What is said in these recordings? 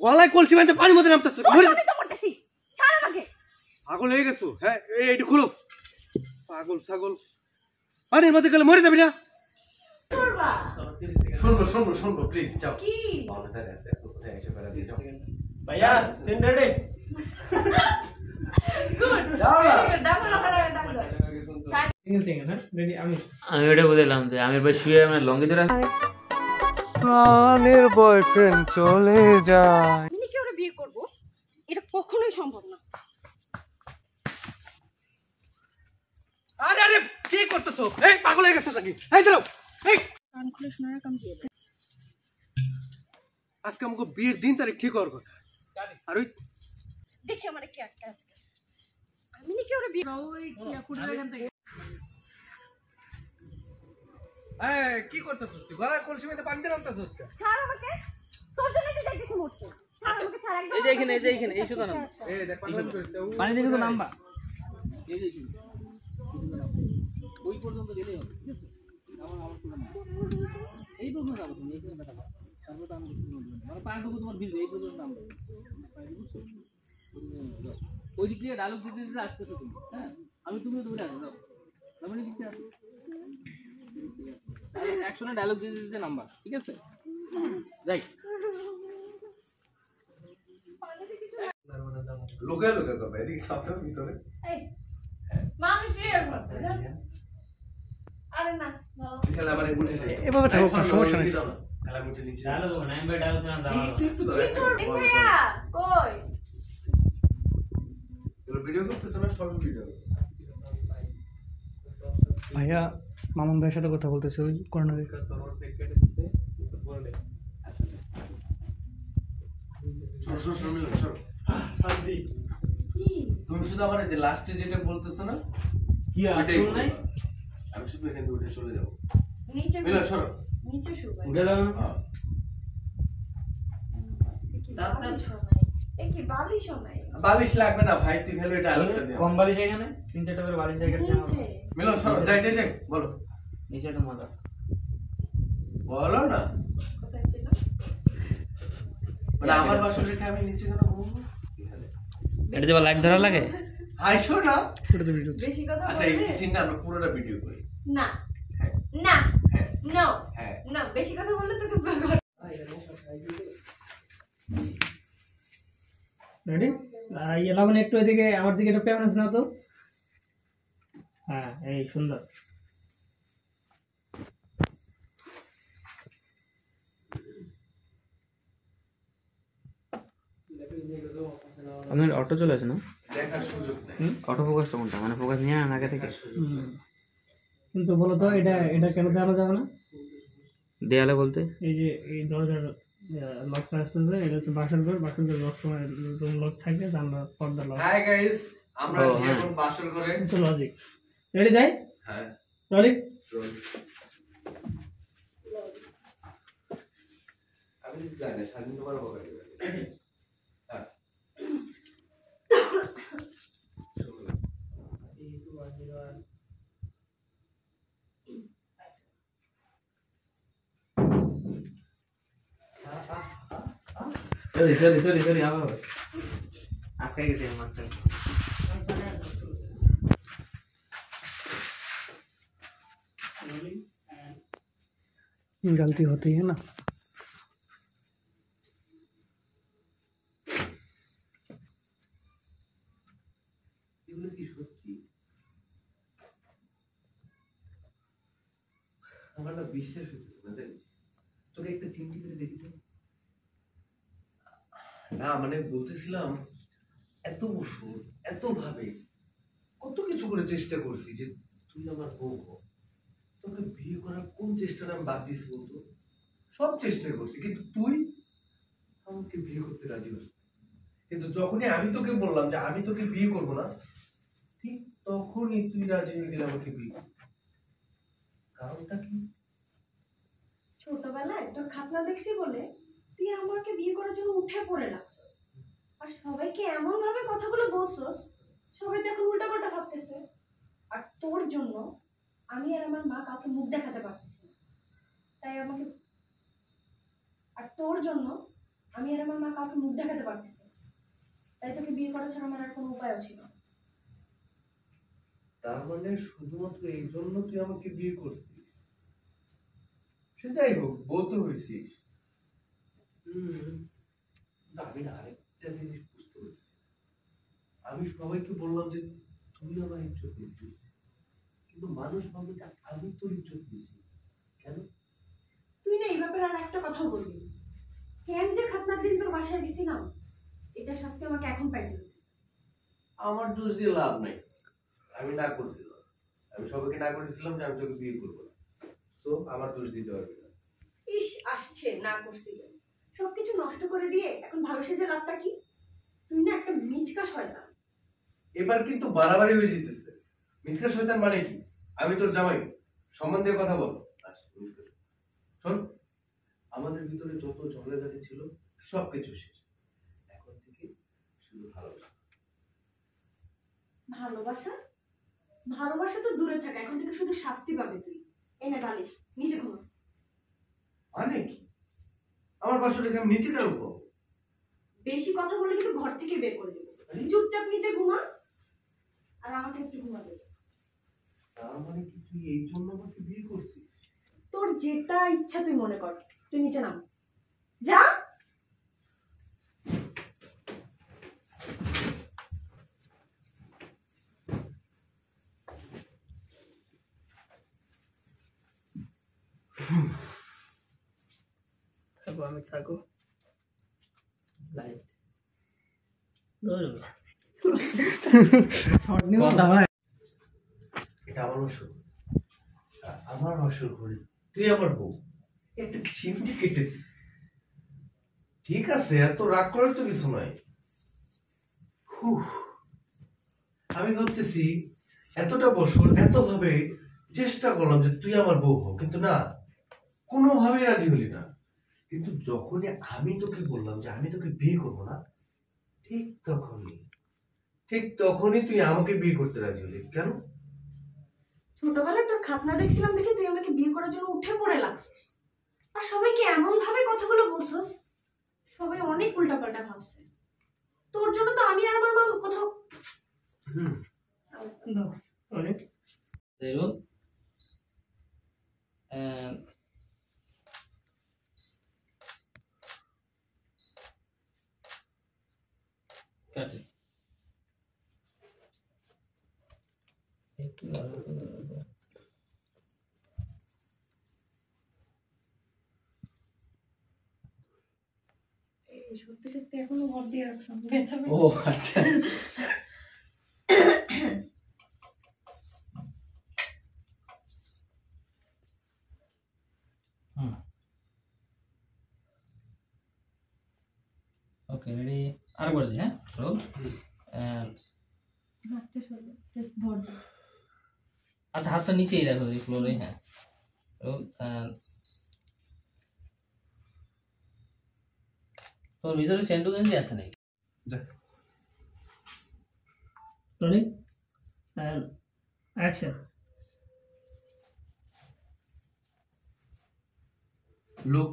গলায় কলসি বাঁধতে পানির মধ্যে নামতেছ মরে আমি তো মরতেছি ছাড় আমাকে পাগল হয়ে গেছো হ্যাঁ এইটু খুলো পাগল ছাগল পানির মধ্যে গেলে মরে যাবি না করবা শুনবো প্লিজ যাও কি বাউন্ডারি আছে কোথায় এসে বেড়া দিয়ে যাও ভাইয়া সেন রেডি গুড যাও না ডাবল ডাবল রেডি আমি ওটা বললাম যে আমির ভাই শুয়ে মানে লঙ্গি ধরে প্রাণের বয়ফ্রেন্ড চলে যায় আমি কি ওরে বিয়ে করব এটা কখনোই সম্ভব না আরে আরে কি করতেছো এই পাগল হয়ে গেছো নাকি এই দাঁড়াও এই কান খুলে শোনার কাম দিয়ে দে আজকে আমাকে বিয়ের দিন তারিখ ঠিক হওয়ার কথা আর ওই দেখি আমারে কি আজকে আমি নাকি ওরে বিয়ে ওই কি কুড়ি লাগান থেকে এই কি করতেছস তুই গলায় কলসি বাঁধতে পানি দিয়ে নামতেছস ছাড় আমাকে তোর জন্য তো যাইতেছি মরতে ছাড় আমাকে ছাড় একদম এই যে এখানে এই সুতা নাম এই দেখ পাগল করেছে পানি দেখে তো নামবা এই যে ওই পর্যন্ত গেলেই হবে ঠিক আছে আমার সুতা নাম এই পর্যন্ত যাবো তুমি এই পর্যন্ত যাবো তারপর তো আমি মানে পানিটুকু তোমার ভিজবে এই পর্যন্ত নামবে ওই দিক দিয়ে ডায়লগ দিতে দিতে আসতেছো তুমি হ্যাঁ আমি তুমিও দৌড়ে আসো যাও তারপরে দিতে আসো অ্যাকশনে ডায়লগ দিতে দিতে নাম্বার ঠিক আছে যাই লোকে লোকে করবে এদিকে সবটার ভিতরে এই মানুষ রিয়ার করতে আরে না খেলা আবার উঠে যায় এভাবে থাকো কোনো সমস্যা নেই খেলা উঠে নিচে ডালো না আমি ভাই ডালো না দাও একটু ধরে কি ভাইয়া কই এগুলো ভিডিও করতেছ না শর্ট ভিডিও ভাইয়া মামুন ভাইয়ের সাথে কথা বলতেছে ওই কর্নারে তুমি শুধু আমার যে লাস্টে যেটা বলতেছো না কি ওইটাই আর নাই আমি শুধু এখান থেকে উঠে চলে যাবো নিচে মিলন সরো নিচে শু ভাই উঠে দাও না হ্যাঁ কি বালিশ নাই বালিশ লাগবে না ভাই তুই খেলো এটা আলোটা দে কম বালিশ এখানে 3-4টা করে বালিশ জায়গা আছে নিচে মিলন সরো যাই যাই যাই বলো নিচে তো মজা বলো না কোথায় ছিল মানে আমার বাসা রেখে আমি নিচে কেন ঘুমবো এখানে এটা যে লাইট ধরা লাগে আইসো না ওটা তো ভিডিও বেশি কথা আচ্ছা বললে এই সিনটা আমরা পুরোটা ভিডিও করি না হ্যাঁ না হ্যাঁ নো হ্যাঁ না বেশি কথা বললে তোকে রেডি ইয়ে লাবণ একটু এদিকে আমার দিকে একটু প্যামেন্স নাও তো হ্যাঁ এই সুন্দর আপনার অটো চলে আসে না দেখার সুযোগ নেই অটো ফোকাসটা কোনটা মানে ফোকাস নিয়ে আনা আগে থেকে কিন্তু বলো তো এটা এটা কেন দেওয়া যাবে না দেয়ালে বলতে এই যে এই দরজার লকটা আসতেছে এটা হচ্ছে বাসর ঘর লক সময় রুম লক থাকে জানলা পর্দা লক হাই গাইস আমরা ও, যে হ্যাঁ। এখন বাসর করে কিছু লজিক রেডি যাই হ্যাঁ রলিক আমি কিছু জানি না স্বাধীন তোমার হবে হ্যাঁ সরি আবার আটকে গেছে মাস্টার गलती होती है ना এগুলো কি সত্যি আমার না বিশ্বাস হচ্ছে না জানিস তোকে একটা চিমটি করে দেখি তো না মানে বলতেছিলাম এত বছর এত ভাবে কত কিছু করে চেষ্টা করছি যে তুই আমার বউ হ তোকে বিয়ে করার কোন চেষ্টাটা আমি বাদ দিয়েছি বলতো সব চেষ্টা করছি কিন্তু তুই আমাকে বিয়ে করতে রাজি হস কিন্তু যখনই আমি তোকে বললাম যে আমি তোকে বিয়ে করবো না ঠিক তখনই তুই রাজি হয়ে গেলে আমাকে বিয়ে করতে কারণটা কি ছোটবেলায় তোর খাতনা দেখছি বলে তুই আমাকে বিয়ে করার জন্য উঠে পড়ে লাগছস আর সবাইকে এমন ভাবে কথাগুলো বলছস সবাই তো এখন উল্টাপাল্টা ভাবতেছে আর তোর জন্য আমি আর আমার মা কাউকে মুখ দেখাতে পারতেছি না তাই আমাকে আর তোর জন্য আমি আর আমার মা কাউকে মুখ দেখাতে পারতেছি না। তাই তোকে বিয়ে করা ছাড়া আমার আর কোনো উপায়ও ছিল না। তার মানে শুধুমাত্র এই জন্য তুই আমাকে বিয়ে করছিস? সে যাই হোক, বউ তো হয়েছিস। আমি না আরেকটা জিনিস বুঝতে পারছি। আমি সবাইকে বললাম যে তুই আমার ইজ্জত দিচ্ছিস, কিন্তু মানুষ ভাবে যে আমি তোর ইজ্জত দিচ্ছি। কেন? তুই না এই ব্যাপারে আর একটা কথাও বলবি না। কেন যে খাতনার দিন তোর বাসায় গেছিলাম, এটা শাস্তি আমাকে এখন পাইতে হবে। আমার দোষ দিয়ে লাভ নাই। আমি না করছিলাম, আমি সবাইকে না করেছিলাম যে আমি তোকে বিয়ে করবো না। তো আমার দোষ দিতে পারবি না। ইস, আসছে না করছিল, সবকিছু নষ্ট করে দিয়ে এখন ভালো সেজে লাভটা কি? তুই না একটা মিচকা শয়তান। এবার কিন্তু বাড়াবাড়ি হয়ে যেতেছে। মিথ্যা শয়তান মানে কি? আমি তোর জামাই, সম্মান দিয়ে কথা বল। শোন, আমাদের ভিতরে যত ঝগড়াঝাটি ছিল সবকিছু শেষ। এখন থেকে শুধু ভালোবাসা। ভালোবাসা? ভালোবাসা তো দূরে থাকে, এখন থেকে শুধু শাস্তি পাবে তুই। এনে বালিশ, নিচে ঘুমা। মানে কি? আমার পাশে রেখে আমি নিচে কেন পাবো? বেশি কথা বলে কিন্তু ঘর থেকে বের করে দেবো। চুপচাপ নিচে ঘুমা, আর আমাকে একটু ঘুমা দেবে। তার মানে কি তুই এই জন্য আমাকে বিয়ে করছিস? তোর যেটা ইচ্ছা তুই মনে কর, তুই নিচে নাম যা। থাকো, আমি থাকো। লাইট কথা হয়। এটা আমার অসুখ, আমার অসুখ হল তুই আমার বউ, একটা চিমটি কেটে। ঠিক আছে, এত রাগ করার তো কিছু নয়। আমি ভাবতেছি এতটা বছর এত ভাবে চেষ্টা করলাম যে তুই আমার বউ হো, কিন্তু না, কোনোভাবেই রাজি হলি না। কিন্তু যখনই আমি তোকে বললাম যে আমি তোকে বিয়ে করবো না, ঠিক তখনই তুই আমাকে বিয়ে করতে রাজি হলি। কেন? ছোটবেলায় তোর খাতনা দেখছিলাম দেখে তুই আমাকে বিয়ে করার জন্য উঠে পড়ে লাগছিস, আর সবাইকে এমন ভাবে কথাগুলো বলছস, সবাই অনেক উল্টাপাল্টা ভাবছে। তোর জন্য তো আমি আর আমার মা কোথাও। অনেক Zero. Cut it. একটু সত্যি সত্যি এখনো ভর দিয়ে রাখছো, ব্যথা ও আচ্ছা। ওকে রেডি আরেকবার জি হ্যাঁ রোল হাতটা সরো, জাস্ট ভর দাও। আচ্ছা হাতটা নিচেই রাখো ফ্লোরে হ্যাঁ রোল তোর ভিতরে সেন্টু গেঞ্জি আছে নাকি রোলিং এন্ড অ্যাকশন। লোক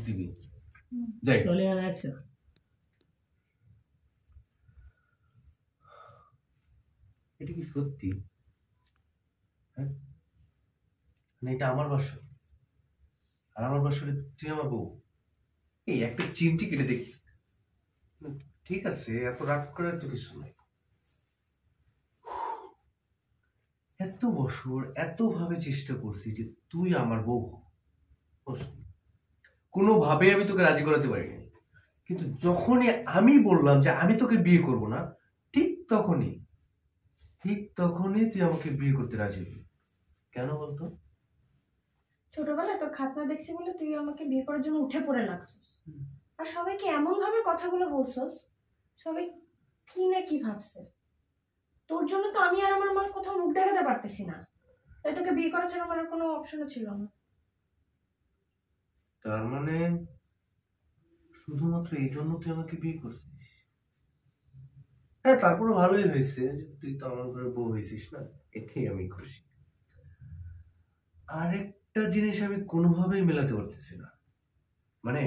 দিবি যাই। Rolling and action. এটা কি সত্যি? হ্যাঁ, মানে এটা আমার বাসা, আর আমার বাসরে তুই আমার বউ। এই একটা চিমটি কেটে দেখি। ঠিক আছে, এত রাগ করার তো কিছু নাই। এত বছর এত ভাবে চেষ্টা করছি যে তুই আমার বউ হ। কোনোভাবে আমি তোকে রাজি করাতে পারিনি, কিন্তু যখনই আমি বললাম যে আমি তোকে বিয়ে করব না, ঠিক তখনই তুই আমাকে বিয়ে করতে রাজি হলি। কেন বলতো? ছোটবেলায় তোর খাতনা দেখছি বলে তুই আমাকে বিয়ে করার জন্য উঠে পড়ে লাগছিস, আর সবাইকে এমন ভাবে কথাগুলো বলছস, সবাই কি না কি ভাবছে। তোর জন্য তো আমি আর আমার মা কোথাও মুখ দেখাতে পারতেছি না, তাই তোকে বিয়ে করা ছাড়া আমার আর কোনো অপশনও ছিল না। তার মানে শুধুমাত্র এই জন্য তুই আমাকে বিয়ে করছিস? হ্যাঁ, তারপরে ভালোই হয়েছে যে তুই তো আমার ঘরে বউ হয়েছিস না, এতেই আমি খুশি। আরেকটা জিনিস আমি কোনোভাবেই মেলাতে পারতেছি না, মানে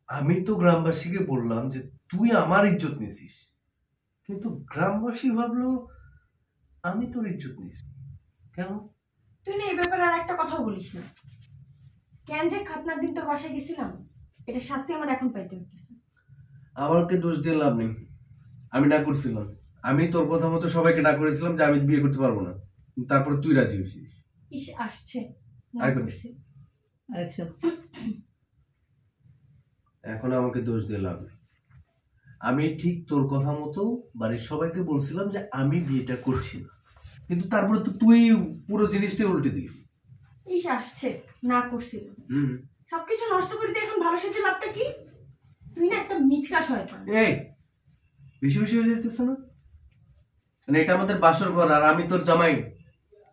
আমি তো গ্রামবাসীকে বললাম যে তুই আমার ইজ্জত নিছিস, কিন্তু গ্রামবাসী ভাবলো আমি তোর ইজ্জত নিছি। কেন? তুই না এই ব্যাপারে আর একটা কথাও বলিস না। কেন যে খাতনার দিন তোর বাসায় গেছিলাম, এটা শাস্তি আমার এখন পাইতে হচ্ছে। আমাকে দোষ দিয়ে লাভ নেই, আমি না করছিলাম। আমি তোর কথা মতো সবাইকে না করেছিলাম যে আমি বিয়ে করতে পারবো না, তারপরে তুই রাজি হয়েছিস। ইস আসছে আরেকবার। এখন আমাকে দোষ দিয়ে লাভ নেই। আমি ঠিক তোর কথা মতো বাড়ির সবাইকে বলছিলাম যে আমি বিয়েটা করছি না, কিন্তু তারপরে তো তুই পুরো জিনিসটাই উল্টে দিলি। ইস আসছে না করছিল, হুম। সবকিছু নষ্ট করে দিয়ে এখন ভালো সেজে লাভটা কি? তুই না একটা মিচকা শয়তান। এই বেশি বেশি হয়ে যেতেছে না? মানে এটা আমাদের বাসর ঘর আর আমি তোর জামাই,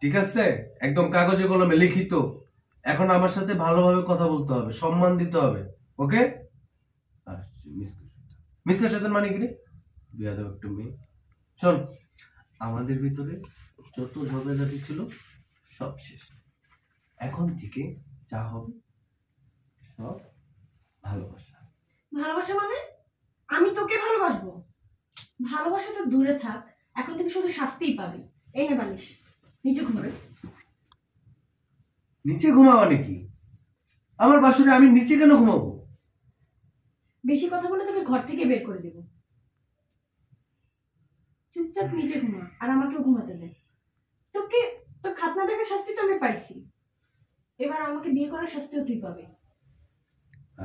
ঠিক আছে? একদম কাগজে কলমে লিখিত। এখন আমার সাথে ভালোভাবে কথা বলতে হবে, সম্মান দিতে হবে, ওকে? মিসকা শয়তান মানে কি রে? বিয়াদব একটা মেয়ে। শোন, আমাদের ভিতরে যত ঝগড়াঝাটি ছিল সব শেষ। এখন থেকে যা হবে সব ভালোবাসা। ভালোবাসা মানে? আমি তোকে ভালোবাসবো? ভালোবাসা তো দূরে থাক, এখন থেকে শুধু শাস্তিই পাবি। এই নে বালিশ, নিচে ঘুমাবে। নিচে ঘুমাওয়া নাকি? আমার বাসরে আমি নিচে কেন ঘুমাবো? বেশি কথা বলে তোকে ঘর থেকে বের করে দেব। চুপচাপ নিচে ঘুমা আর আমাকেও ঘুমাতে দে। তোকে তোর খাতনা দেখার শাস্তি তো আমি পাইছি, এবার আমাকে বিয়ে করার শাস্তিও তুই পাবি।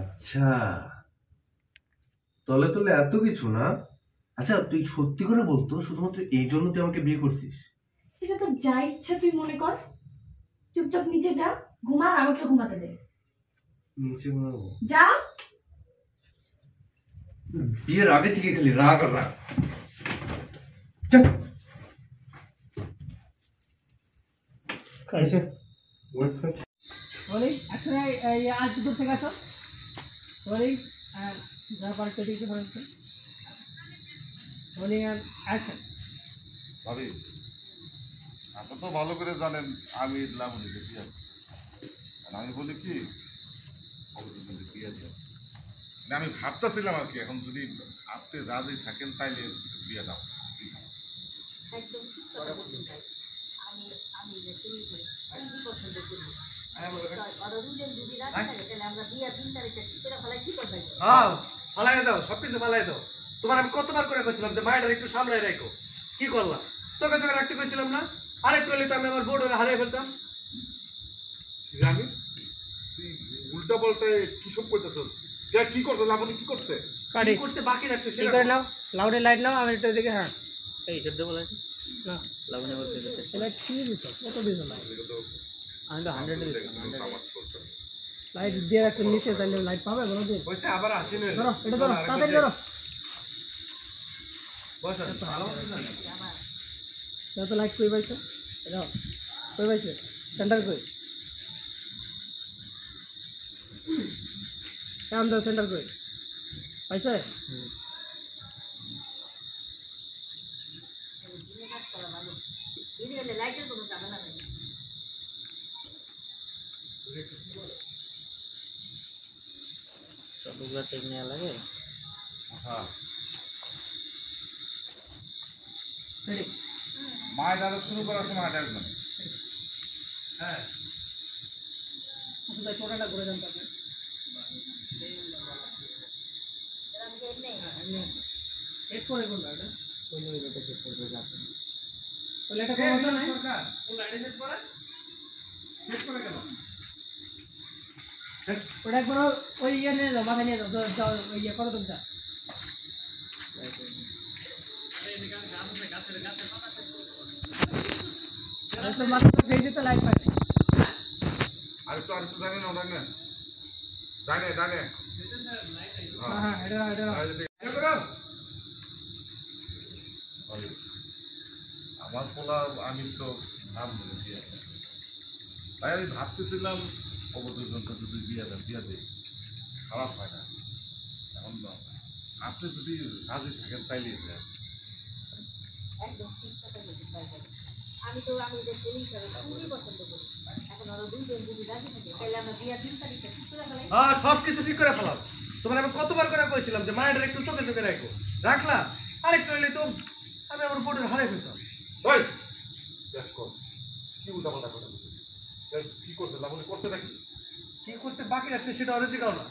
আচ্ছা, তলে তলে এত কিছু না। আচ্ছা তুই সত্যি করে বলতো, শুধুমাত্র এই জন্য তুই আমাকে বিয়ে করছিস? সেটা তোর যা ইচ্ছা তুই মনে কর। চুপচাপ নিচে যা, ঘুমা আর আমাকে ঘুমাতে দে। নিচে ঘুমাবো? যা। বিয়ের আগে থেকে খালি রাগ আর রাগ। চল। বলি একসঙ্গে আজ দূর থেকে আসো। বলি যা পারে পেটিকে ধরেছে। বলি অ্যাকশন। ভাবি, আপনি তো ভালো করে জানেন আমি লাবণীকে বিয়ে করব। আর আমি বলি কি অবশ্যই বিয়ে দেব। মানে আমি ভাবতেছিলাম আর কি, এখন যদি আপনি রাজি থাকেন তাইলে বিয়ে দাও। একদম ঠিক কথা বলছেন ভাই। আমি যে শুরু করি খুবই পছন্দ করি। ওরা দুজন যদি রাজি থাকে তাহলে আমরা বিয়ের 3 তারিখে ঠিক করে ফেলাই, কি করবে? হ্যাঁ ফালাই দাও, সবকিছু ফালাই দাও। তোমার আমি কতবার করে কইছিলাম যে মায়ের একটু সামলাই রাখো, কি করলাম? চোখে চোখে রাখতে কইছিলাম না? আরেকটু হলে তো আমি আমার বোর্ড হারিয়ে ফেলতাম। আমি তুই উল্টা পাল্টায় কি সব করতেছ? কি করছো? লাবণী কি করছে? কি করতে বাকি রাখছে ঠিক সেটা করে করো। নাও, লাউডে লাইট নাও, আমি একটু দিকে। হ্যাঁ এই শব্দ বলে না লাবণী বলতে লাইট কি দিছো? কত দিছো লাইট? আমি তো 100 দিছি। লাইট দিয়ে রাখছো নিচে, তাহলে লাইট পাবে বলো দিন। বসে আবার আসেন হইলো। ধরো এটা ধরো, তাড়াতাড়ি ধরো। বসে ভালো মতো জানি। তো লাইট কই পাইছো? এটা কই পাইছে? সেন্টার কই? কেমন দাও সেন্টার কই? পাইছে? লাইটের কোনো ঝামেলা নেই। সবগুলো ঠিক নেওয়া লাগে। হ্যাঁ, রেডি? মায়ের ডায়লগ শুরু করার সময় ডায়লগ হ্যাঁ আসলে টোটালটা করে যান তাহলে। এক করে কোনটা এটা? কোন এটা চেক করবে যাচ্ছে। তাহলে এটা কোন কথা নাই? সরকার কোন লাইনে সেট করে? সেট করে কেন? ওটা একবার ওই ইয়ে নিয়ে যাও, মাথায় নিয়ে যাও, ওই ইয়ে করো তোমরা। তো মাথা তো ভেজে তো লাইট পাই। আরেকটু ডানে নাও, ডানে ডানে ডানে। হ্যাঁ হ্যাঁ এটা আমার পোলা আমি তো নাম বলেছি, তাই আমি ভাবতেছিলাম অবদূজনকে যদি বিয়ে দিই খারাপ হয় না। এখন আপনি যদি রাজি থাকেন তাইলে একদম ঠিক কথা বলছেন ভাই। আমি যে ছেলে হিসাবে খুবই পছন্দ করি। এখন ওরা দুজন যদি রাজি থাকে তাহলে আমরা বিয়ের 3 তারিখে ঠিক করে ফেলাই। হ্যাঁ সবকিছু ঠিক করে ফেলাও। তোমার আমি কতবার করে কইছিলাম যে মায়ের একটু চোখে চোখে রাখো, রাখলা? আরেকটু হইলে তো আমি আমার বোর্ডের হারাই ফেলতাম। ওই দেখো কি উল্টাপাল্টা কথা বলছিস? কি করছে লাবণী, করছে নাকি? কি করতে বাকি রাখছে সেটা ওরে জিগাও না।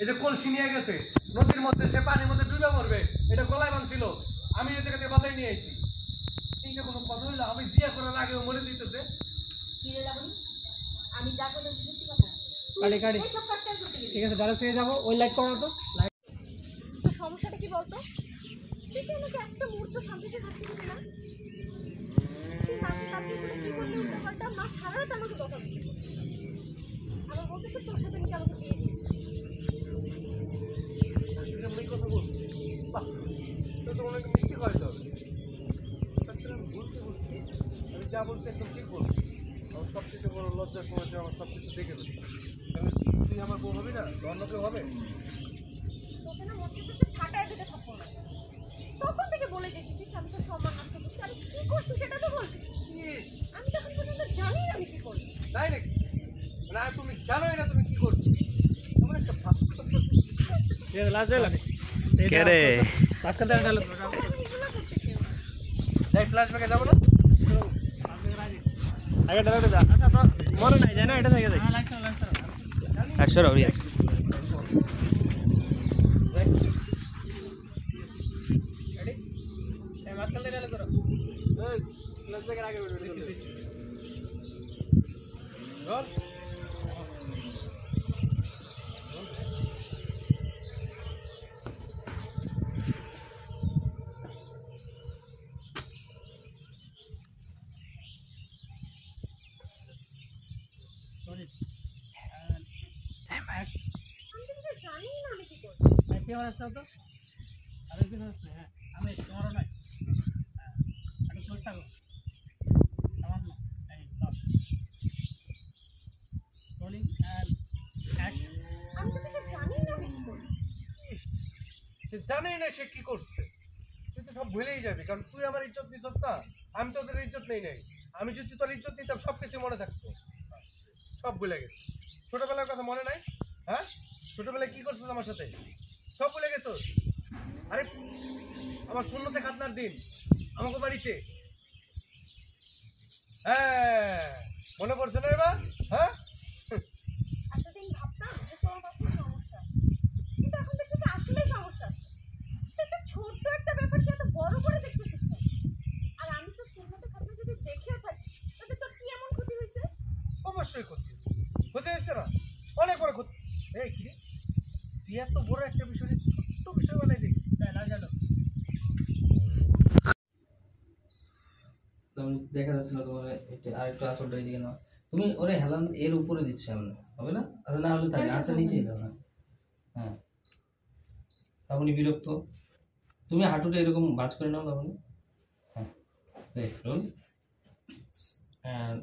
এই যে কলসি নিয়ে গেছে নদীর মধ্যে, সে পানির মধ্যে ডুবে মরবে, এটা গলায় বাঁধছিল, আমি এই জায়গা থেকে বাঁচাই নিয়ে আইছি। এইটা কোনো কথা হইলো? আমি বিয়ে করার আগেও মরে যেতেছে। কি রে লাবণী, আমি যা করতেছি সত্যি কথা? কাটি কাটি এইসব কাজ কেন করতে গেলি? ঠিক আছে ডাইরেক্ট থেকে যাবো, ওই লাইট করো তো। তো সমস্যাটা কি বলতো? তুই কি আমাকে একটা মুহূর্ত শান্তিতে থাকতে দিবি না? তুই মাকে কাটিয়ে করে কি করলি উল্টাপাল্টা? মা সারা রাত আমাকে কথা বলতে আমার বলতেছে তোর সাথে নাকি আমাকে বিয়ে দিবি। আসলে আমি এই কথা বলছি, বাহ, তো তোমার একটু মিষ্টি করে তো। তাছাড়া আমি বলতে বলছি, আমি যা বলছি একদম ঠিক বলছি। আমার সবচেয়ে বড় লজ্জার সময় তুই আমার সব কিছু দেখে ফেলছিস। কারণ তুই আমার বউ হবি না, তো অন্য কেউ হবে? তোকে না মনে হচ্ছে ফাটায় দিতে থাকবো না। তখন থেকে বলে যেতেছিস আমি তোর সম্মান নষ্ট করছি, আমি কি করছি সেটা তো বলবি। ইস, আমি তখন পর্যন্ত জানি না আমি কি করছি। তাই নাকি? না তুমি জানোই না তুমি কি করছো, এমন একটা ভাব। লাস্ট লাগে কে রে? লাস্ট করতে ডালো আমি এগুলো করতেছি না। যাই ফ্ল্যাশব্যাকে যাবো না? আগে ডালো যা। আচ্ছা তো মরে নাই জানো এটা থেকে যাই। হ্যাঁ লাইট সরো রিয়াস। রেডি? এই মাস করতে ডালো করো। ওই ফ্ল্যাশব্যাকের আগে বেরো। রোল। আমি তো কিছু জানি না আমি কি করছি। কি অবস্থা তো? আমি কি অবস্থা? হ্যাঁ আমি তোমারও নাই। আমি খুশ থাকো। আমার না। এই তো। Rolling and action. আমি তো কিছু জানি না আমি কি করছি। ইস, সে জানেই না সে কি করছে। তুই তো সব ভুলেই যাবি, কারণ তুই আমার ইজ্জত দিছস না, আমি তো তোদের ইজ্জত নেই নাই। আমি যদি তোর ইজ্জত নিতাম সব কিছু মনে থাকতো। সব ভুলে গেছি। ছোটবেলার কথা মনে নাই? হ্যাঁ, ছোটবেলায় কি করছিস আমার সাথে? সব ভুলে গেছিস? আরে আমার শূন্যতে খাতনার দিন আমাকে বাড়িতে, হ্যাঁ মনে পড়ছে না এবার? হ্যাঁ, এতদিন ভাবতাম যে তোর বাপুর সমস্যা, কিন্তু এখন দেখতেছি আসলেই সমস্যা। তুই একটা ছোট্ট একটা ব্যাপার তুই এত বড় করে দেখতেছিস কেন? আর আমি তো শূন্যতে খাতনা যদি দেখেও থাকি তাতে তোর কি এমন ক্ষতি হয়েছে? অবশ্যই ক্ষতি হয়েছে না, অনেক বড় ক্ষতি। এই কি রে? তুই এত বড় একটা বিষয় ছোট্ট বিষয় বানাই দিবি? না জানো তুমি দেখা যাচ্ছে না তোমার একটু আরেকটু আসলটা এদিকে না, তুমি ওরে হেলান এর উপরে দিচ্ছে এমন হবে না? আচ্ছা না হলে থাকে আটটা নিচেই দাও না। হ্যাঁ তখনই বিরক্ত, তুমি হাঁটুটা এরকম বাজ করে নাও তখনই। হ্যাঁ দেখুন, হ্যাঁ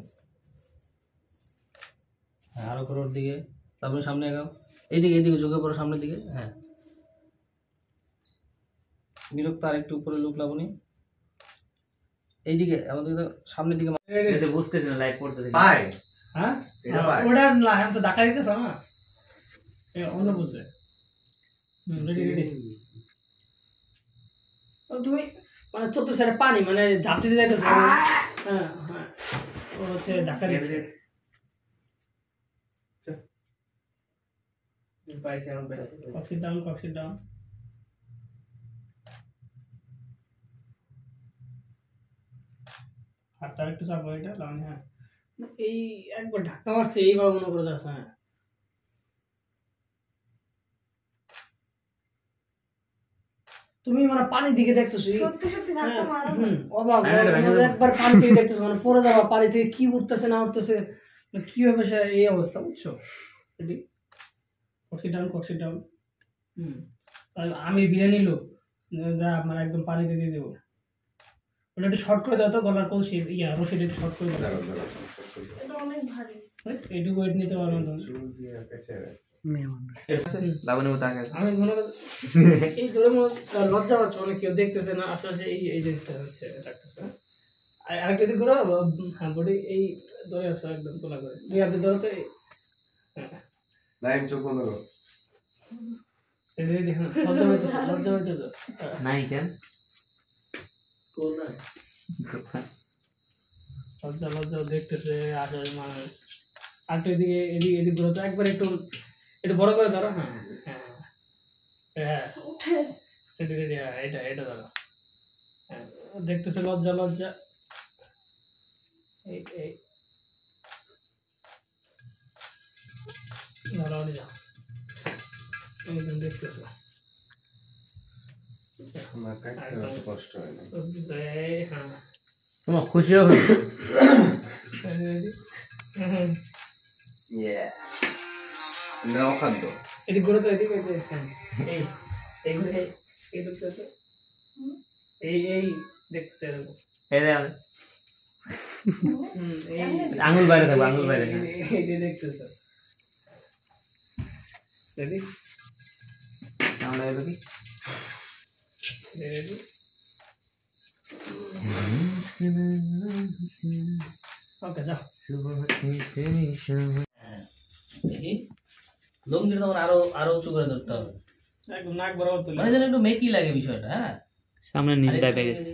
হ্যাঁ আরো করো ওর দিকে, তারপরে সামনে এগাও, এইদিকে এইদিকে চোখে পড়ো সামনের দিকে। হ্যাঁ বিরক্ত আরেকটু উপরে লুক লাবনি, এইদিকে আমাদের সামনের দিকে। এটা বুঝতেছি না, লাইট পড়তেছি না। পাই হ্যাঁ এটা পাই। ওটা না এখন তো ধাক্কা দিতেছ না, অন্য বুঝে। Ready ready. তুমি মানে চতুর সাইডে পানি মানে ঝাঁপ দিতে যাইতেছ। হ্যাঁ হ্যাঁ ও হচ্ছে ধাক্কা দিচ্ছে। পাইছি এখন বেরোতে। কক্সিট ডাউন। হাতটা একটু চাপো এটা লাগানো। হ্যাঁ এই একবার ধাক্কা মারছে এইভাবে মনে করে যাচ্ছে। হ্যাঁ তুমি মানে পানির দিকে দেখতেছো, সত্যি সত্যি ধাক্কা মারা অবাক একবার পানি থেকে দেখতেছো মানে পড়ে যাওয়া, পানি থেকে কি উঠতেছে না উঠতেছে কিভাবে সে এই অবস্থা, বুঝছো? কক্সিট ডাউন। আমি বিরিয়ানি লোক যা মানে একদম পানিতে দিয়ে দেবো। ওটা একটু শর্ট করে দাও তো, গলার কলসি রশিদ একটু শর্ট করে দাও। এটা অনেক ভারী। এইটুকু ওয়েট নিতে পারবো না তুমি। মেয়ে মানুষ। লাবণী মতো আগে আমি মনে করি এই ধরে লজ্জা পাচ্ছে, মানে কেউ দেখতেছে না আশেপাশে, এই জিনিসটা হচ্ছে রাখতেছে। আর আরেকটা দিক ঘুরো, হ্যাঁ বডি এই ধরে আসো একদম তোলা করে, দুই হাতে ধরো তো। হ্যাঁ লাইন চোখ বন্ধ করো। রেডি হ্যাঁ লজ্জা পাইছো নাই কেন কোন না লজ্জা দেখতেছে আসলে মানে আর একটু এদিকে ঘুরে তো একবার একটু বড় করে ধরো হ্যাঁ হ্যাঁ হ্যাঁ উঠে রেডি হ্যাঁ এটা ধরো হ্যাঁ দেখতেছে লজ্জা এই ধরো যা একদম দেখতেছে আমার কাছে কষ্ট হয় না হ্যাঁ তোমার খুশি হবে অখাদ্য এদিকে ঘুরে তো এদিকে হ্যাঁ এই দেখতে তো এই দেখতেছে এরকম এই রে আমি এই আঙুল বাইরে থাকবো আঙুল বাইরে এই দেখতেছে রেডি আমরা এলো কি রেডি ওকে যাও দেখি লুঙ্গিটা তখন আরো উঁচু করে ধরতে হবে একদম নাক বরাবর তুলে মানে যেন একটু মেকি লাগে বিষয়টা হ্যাঁ সামনে নিচটা পেয়ে গেছে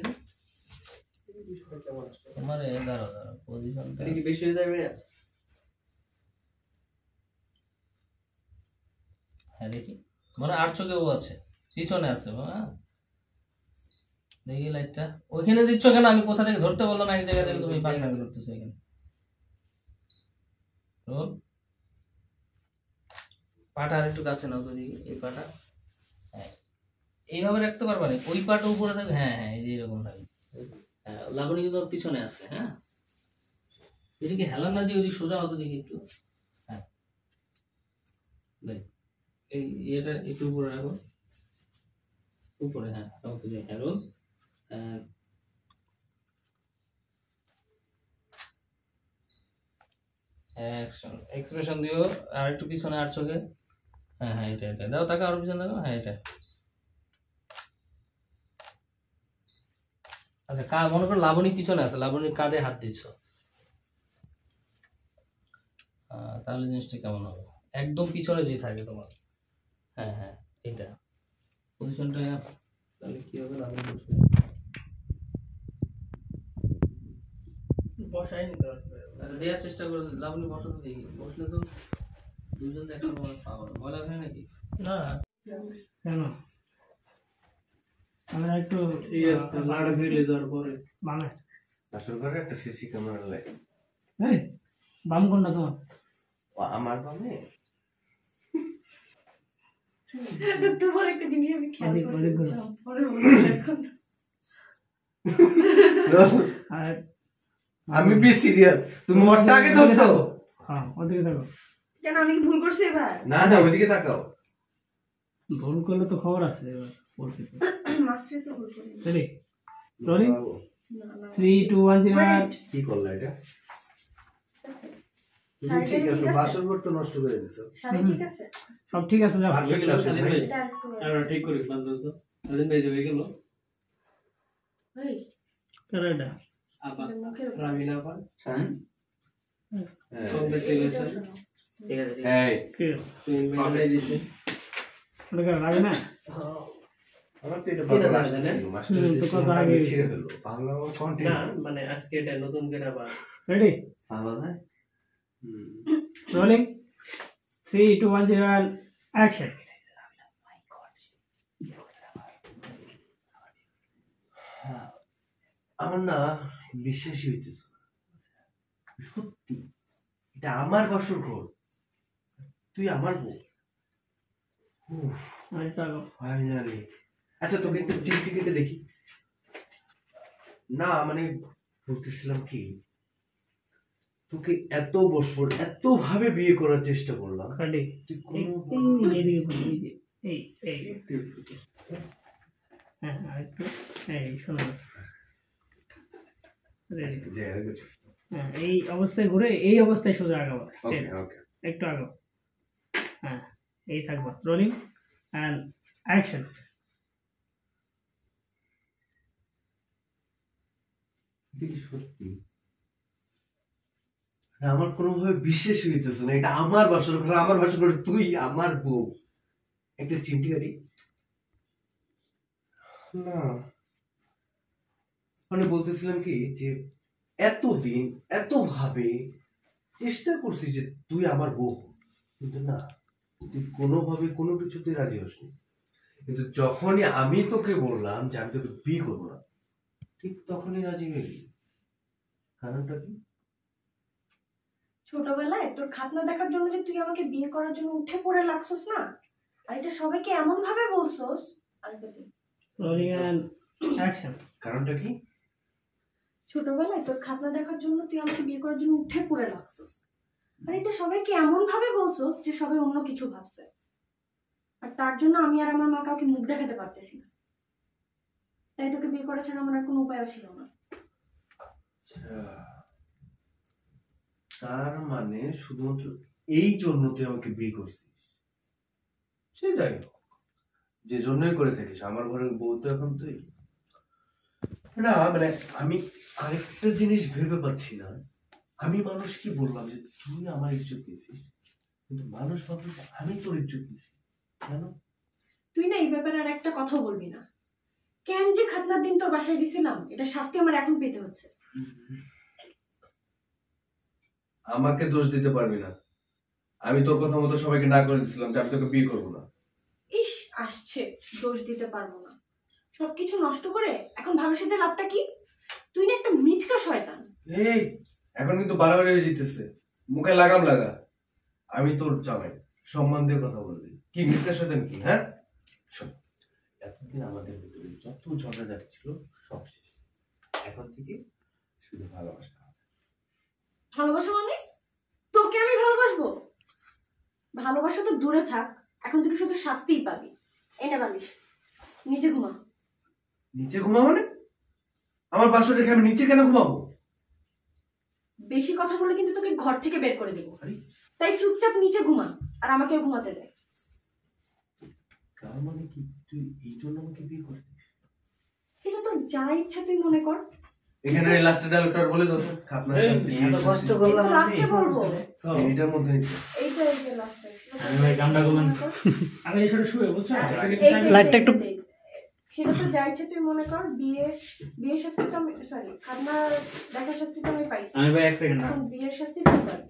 তোমার দাঁড়াও পজিশনটা কি বেশি হয়ে যাবে হ্যাঁ দেখি মানে আর চোখেও আছে পিছনে আছে হ্যাঁ দেখি লাইটটা ওইখানে দিচ্ছ কেন আমি কোথা থেকে ধরতে বললাম এক জায়গা থেকে তুমি পাগলামি করতেছো এখানে রোল পাটা আর একটু কাছে নাও তো দেখি এই পাটা হ্যাঁ এইভাবে রাখতে পারবা না ওই পাটা উপরে থাকবে হ্যাঁ হ্যাঁ এই যে এরকম থাকবে হ্যাঁ লাবণী কিন্তু ওর পিছনে আছে হ্যাঁ এদিকে হেলান না দিয়ে ওই সোজা হতো দেখি একটু হ্যাঁ দেখ এই এটা একটু উপরে রাখো উপরে হ্যাঁ ওকে যে হ্যারো অ্যাকশন এক্সপ্রেশন দিও আর একটু পিছনে আর চোখে হ্যাঁ হ্যাঁ এটা দাও টাকা আর পিছনে দাও হ্যাঁ এটা আচ্ছা মনে করো লাবণী পিছনে আছে লাবণীর কাঁধে হাত দিচ্ছ তাহলে জিনিসটা কেমন হবে একদম পিছনে যে থাকে তোমার হ্যাঁ হ্যাঁ এটা পজিশনটা তাহলে কি হবে লাবণী বসবে বসাই নিতে পারবে আচ্ছা দেওয়ার চেষ্টা করো লাবণী বসাতে দেখি বসলে তো দুজন দেখা পাওয়া বলা হয় নাকি না কেন আমরা একটু লাড়া ফিরলে দেওয়ার পরে মানে আসল করে একটা সিসি ক্যামেরা লাগে এই বাম কোনটা তোমার আমার বামে তোমার একটা জিনিস আমি খেয়াল অনেক করছি গুলো। পরে বলবো এখন আর আমি বি সিরিয়াস তুমি ওরটা আগে ধরছো হ্যাঁ ওদিকে দেখো কেন আমি কি ভুল করছি এবার না না ওইদিকে তাকাও ভুল করলে তো খবর আছে এবার বলছি তো মাস্টার তো ভুল করি রেডি রোলিং না না 3 2 1 0 Wait. কি করলা এটা শাড়িটা ঠিক আছে ঠিক আছে? বাসর ঘর তো নষ্ট করে দিছো শাড়ি ঠিক আছে সব ঠিক আছে যাও পারফেক্ট লাগছে ভাই এটা একটু ঠিক করিস বান্ধব তো সেদিন বেজে হয়ে গেল এই কেন এটা আবার মুখের উপর। রামিনা আবার হ্যাঁ কংগ্রেচুলেশন ঠিক আছে এই কি তুই মেনে দিছিস ওটা কেন লাগে না আমার তো এটা চিনে বাবা না, আসছিল, মাস্টার তো কথা ছিল, আগে। আমি ছিঁড়ে ফেলবো বাংলা আমার না কন্টিনিউ মানে আজকে এটা নতুন করে আবার রেডি বাবা যায় রোলিং 3 2 1 0 and action আমার না বিশ্বাসই হইতেছে না। সত্যি এটা আমার বাসর ঘর তুই আমার বউ আরেকটা আগো ফাইনালি আচ্ছা তোকে একটা চিঠি কেটে দেখি না মানে বলতেছিলাম কি তোকে এত বছর এত ভাবে বিয়ে করার চেষ্টা করলাম রেডি তুই কোনো এইদিকে বলি, এই যে এই হ্যাঁ আরেকটু এই শোনো রেডি যে আর কিছু হ্যাঁ এই অবস্থায় ঘুরে এই অবস্থায় সোজা আগাবো ওকে ওকে একটু আগাও হ্যাঁ এই থাকবো রোলিং অ্যান্ড অ্যাকশন দেখি সত্যি আমার কোনোভাবে বিশ্বাস হইতেছে না এটা আমার বাসর ঘর আমার বাসর ঘর তুই আমার বউ একটা চিমটি গাড়ি না, মানে বলতেছিলাম কি যে এতদিন এত ভাবে চেষ্টা করছি যে তুই আমার বউ, কিন্তু না, তুই কোনোভাবে কোনো কিছুতে রাজি হসনি। কিন্তু যখনই আমি তোকে বললাম যে আমি তোকে বিয়ে করবো না, ঠিক তখনই রাজি হয়ে গেলি। কারণটা কি? ছোটবেলায় তোর খাতনা দেখার জন্য যে তুই আমাকে বিয়ে করার জন্য উঠে পড়ে লাগছস না, আর এটা সবাইকে এমন ভাবে বলছস। Rolling and action. কারণটা কি? ছোটবেলায় তোর খাতনা দেখার জন্য তুই আমাকে বিয়ে করার জন্য উঠে পড়ে লাগছস, আর এটা সবাইকে এমন ভাবে বলছস যে সবাই অন্য কিছু ভাবছে, আর তার জন্য আমি আর আমার মা কাউকে মুখ দেখাতে পারতেছি না। তাই তোকে বিয়ে করা ছাড়া আমার আর কোনো উপায়ও ছিল না। তার মানে শুধুমাত্র এই জন্য তুই আমাকে বিয়ে করছিস? সে যাই হোক, যে জন্যই করে থাকিস, আমার ঘরের বউ তো এখন তুই না। মানে আমি আরেকটা জিনিস ভেবে পাচ্ছি না, আমি মানুষকে বললাম যে তুই আমার ইজ্জত দিয়েছিস, কিন্তু মানুষ ভাবলো যে আমি তোর ইজ্জত দিয়েছি। কেন? তুই না এই ব্যাপারে আর একটা কথাও বলবি না। কেন যে খাতনার দিন তোর বাসায় গেছিলাম, এটা শাস্তি আমার এখন পেতে হচ্ছে। আমাকে দোষ দিতে পারবি না, আমি তোর কথা মতো সবাইকে না করে দিছিলাম যে আমি তোকে বিয়ে করবো না। ইস, আসছে দোষ দিতে পারবো না, সবকিছু নষ্ট করে এখন ভাবিস যে লাভটা কি? তুই না একটা মিচকা শয়তান। এই এখন কিন্তু বাড়াবাড়ি হয়ে যেতেছে, মুখে লাগাম লাগা। আমি তোর জামাই, সম্মান দিয়ে কথা বলবি। কি মিথ্যার সাথে কি? হ্যাঁ শোন, এতদিন আমাদের ভিতরে যত ঝগড়াঝাটি ছিল সব শেষ, এখন থেকে শুধু ভালোবাসা। ভালোবাসা মানে তোকে আমি ভালোবাসবো? ভালোবাসা তো দূরে থাক, এখন থেকে শুধু শাস্তিই পাবি। এনে বালিশ, নিচে ঘুমা। নিচে ঘুমা মানে? আমার বাসা রেখে আমি নিচে কেন ঘুমাবো? বেশি কথা বলে কিন্তু তোকে ঘর থেকে বের করে দিব। আরে তাই চুপচাপ নিচে ঘুমা, আর আমাকেও ঘুমাতে দে। তার মানে কি তুই এই জন্য আমাকে বিয়ে করছিস? কিন্তু তোর যা ইচ্ছা তুই মনে কর। এখানে লাস্টের ডায়লগটা বলে দাও তো। খাতনা শাস্তি এত কষ্ট করলাম একটু লাস্টে বলবো, এইটার মধ্যে এইটা এই যে লাস্টে। আমি ভাই গামটা করলাম, আমি এই সাথে শুয়ে বুঝছো? লাইটটা একটু সেটা তো যা ইচ্ছে তুই মনে কর। বিয়ের শাস্তি তো আমি, সরি, খাতনা দেখার শাস্তি তো আমি পাইছি। আমি ভাই এক সেকেন্ড না এখন বিয়ের শাস্তি তুই পাবি।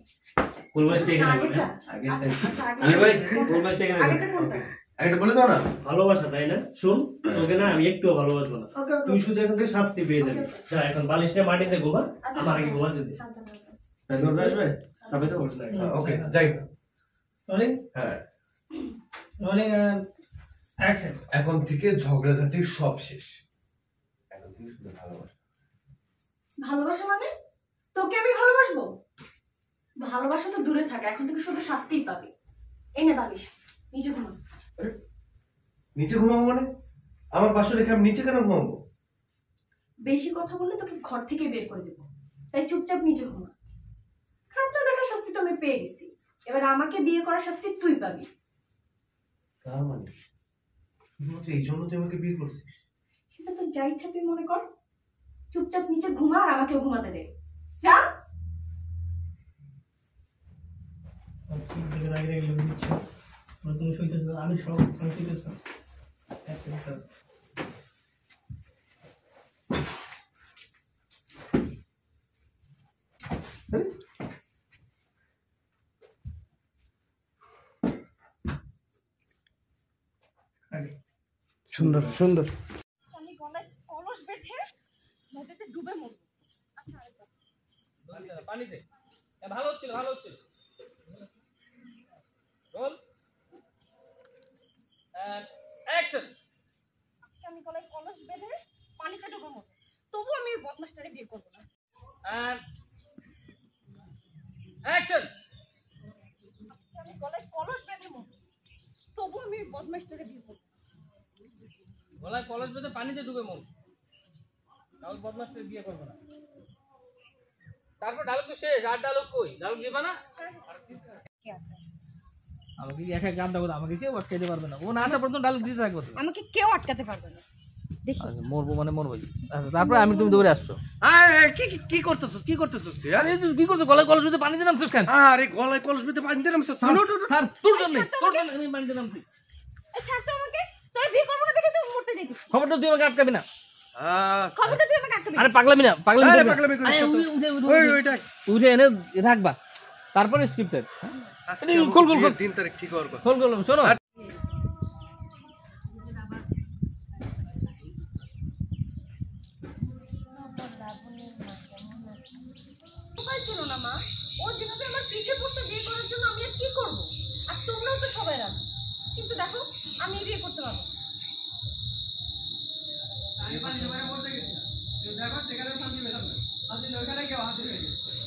ফুলবাস টেকে আগেরটা? আগেরটা আচ্ছা, আমি ভাই আগেরটা ফুলবাস টেকে কোনটা? একটা বলে দাও না। ভালোবাসা, তাই না? শুন, তোকে না আমি একটুও ভালোবাসবো না, ওকে ওকে তুই শুধু এখন থেকে শাস্তি পেয়ে যাবি। যা এখন বালিশটা মাটিতে ঘুমা, আচ্ছা, আমার আগে ঘুমাতে দে। দরজা আসবে তবে তো বসে ওকে যাই। রোলিং হ্যাঁ, রোলিং অ্যাকশন। এখন থেকে ঝগড়াঝাটি সব শেষ, এখন থেকে শুধু ভালোবাসা। ভালোবাসা মানে তোকে আমি ভালোবাসবো? ভালোবাসা তো দূরে থাকে, এখন থেকে শুধু শাস্তিই পাবি। এনে বালিশ, নিচে ঘুমা। নিচে ঘুমাবো মানে? আমার বাসা রেখে আমি নিচে কেন ঘুমাবো? বেশি কথা বললে তোকে ঘর থেকে বের করে দেবো, তাই চুপচাপ নিচে ঘুমা। খাচ্চা দেখার শাস্তি তো আমি পেয়ে গেছি, এবার আমাকে বিয়ে করার শাস্তি তুই পাবি। তার মানে শুধুমাত্র এই জন্য তুই আমাকে বিয়ে করছিস? সেটা তো যা ইচ্ছা তুই মনে কর। চুপচাপ নিচে ঘুমা, আর আমাকেও ঘুমাতে দে। যা। তুমি শুইতেছো, আমি সব শুইতেছো। সুন্দর সুন্দর। আমি গলায় কলস বেঁধে নদীতে ডুবে মরবো। আচ্ছা, আরেকবার। পানিতে ভালো হচ্ছিল, ভালো হচ্ছিল। Roll action. আজকে আমি গলায় কলস বেঁধে পানিতে ডুবে মরবো, তবু আমি ওই বদমাশটারে বিয়ে করবো না। অ্যাকশন। আজকে আমি গলায় কলস বেঁধে মরবো, তবু আমি ওই বদমাশটারে বিয়ে করবো না। গলায় কলস বেঁধে পানিতে ডুবে মন, তাহলে বদমাসকে বিয়ে করবো না। তারপর ডায়লগ তো শেষ, আর ডায়লগ কই? ডায়লগ দিবা না? আমাকে একা গান দাও, আমাকে কেউ আটকাইতে পারবে না। ও না আসা পর্যন্ত ডায়লগ দিতে থাকবো। আমাকে কেউ আটকাতে পারবে না। দেখি মরবো মানে মরবো। আচ্ছা, তারপরে আমি তুমি দৌড়ে আসছো। কি করতেছস কি করতেছস তুই? আরে তুই কি করছো? গলায় কলস বেঁধে পানিতে নামছিস কেন? আরে গলায় কলস বেঁধে পানি দিলাম। তোর জন্য আমি পানিতে নামছি। ছাড় তো আমাকে, তোর বিয়ে করবো না দেখে তুই মরতে দেখি। খবরটা তুই আমাকে আটকাবি না। খবরটা তুই আমাকে আটকাবি। আরে পাগলামি না, পাগলামি আরে করবি না। পাগলামি করিস আরে না তো। ওইটা উঠে এনে রাখবা, তারপরে স্ক্রিপ্টেড। আজকে খোল খোল খোল বিয়ের দিন তারিখ ঠিক হওয়ার কথা। খোল খোল, শোনো উপায় ছিল না মা, ও যেভাবে আমার পিছে বসে বিয়ে করার জন্য আমি আর কি করবো? আর তোমরাও তো সবাই রাজি, কিন্তু দেখো আমি বিয়ে করতে পারবো না।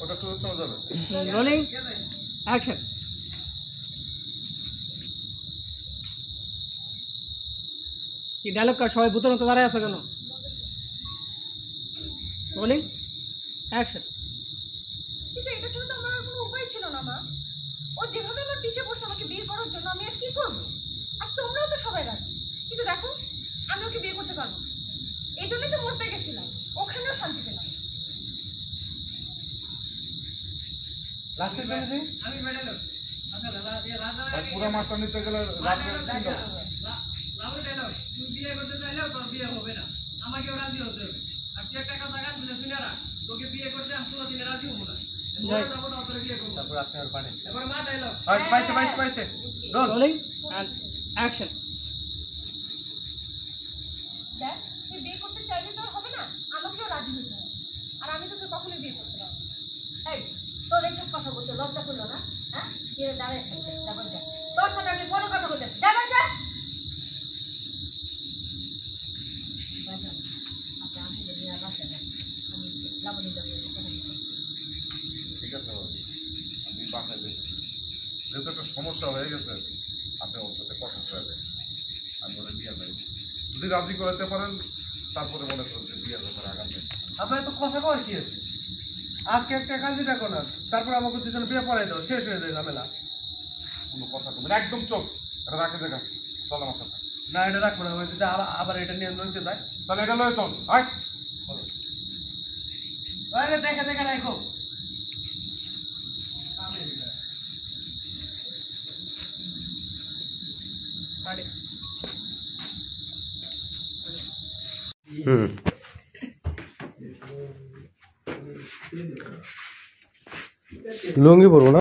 ওটা একটু শোনা যাবে। Rolling action. কি ডায়লগ কার? সবাই ভূতের মতো দাঁড়ায় আছো কেন? Rolling action. কিন্তু এটা ছিল তো আমার আর কোনো উপায় ছিল না মা, ও যেভাবে আমার পিছে বসে আমাকে বিয়ে করার জন্য আমি আর কি করবো? আর তোমরাও তো সবাই রাজি, কিন্তু দেখো আমি ওকে বিয়ে করতে পারবো না। এই জন্যই তো মরতে গেছিলাম, ওখানেও শান্তি পেলাম। লাস্টের জন্য যে আর পুরো মাছটা নিতে গেলে রাত্রে তিনটা। তারপর আপনি আর পারেন। পাইছে পাইছে পাইছে। রোল। Rolling and action. দেখ তুই বিয়ে করতে চাইলে তো আর হবে না, আমাকেও রাজি হতে হবে, আর আমি তোকে কখনোই বিয়ে করতে পারবো না। এই তোর এইসব কথা বলতে লজ্জা করলো না? হ্যাঁ, তুই দাঁড়াইছিস, যাবার যা, তোর সাথে আমি কোনো কথা বলতেছি, যাবার যা। আচ্ছা আমি বাসা যাই, আমি লাবণী যাবো। ঠিক আছে বাবা, আমি বাসায় যাই। যেহেতু একটা সমস্যা হয়ে গেছে, আপনি ওর সাথে কথা করে দেন, আমি ওরা বিয়ে যাই। যদি রাজি করাতে পারেন তারপরে মনে করেন যে বিয়ের ব্যাপারে আগাম নেই। আপনার তো কথা কয় কি আছে? আজকে একটা কাজই দেখো না, তারপর আমাকে দুজন বিয়ে পড়াই দাও, শেষ হয়ে যায় ঝামেলা। কোনো কথা বলবেন একদম চোখ, এটা রাখে দেখা চল আমার সাথে। না এটা রাখবো না, হয়েছে আবার এটা নিয়ে নইতে যায়। তাহলে এটা লয় চল, আয়। আরে দেখে দেখে রাখো। লুঙ্গি পরবো না?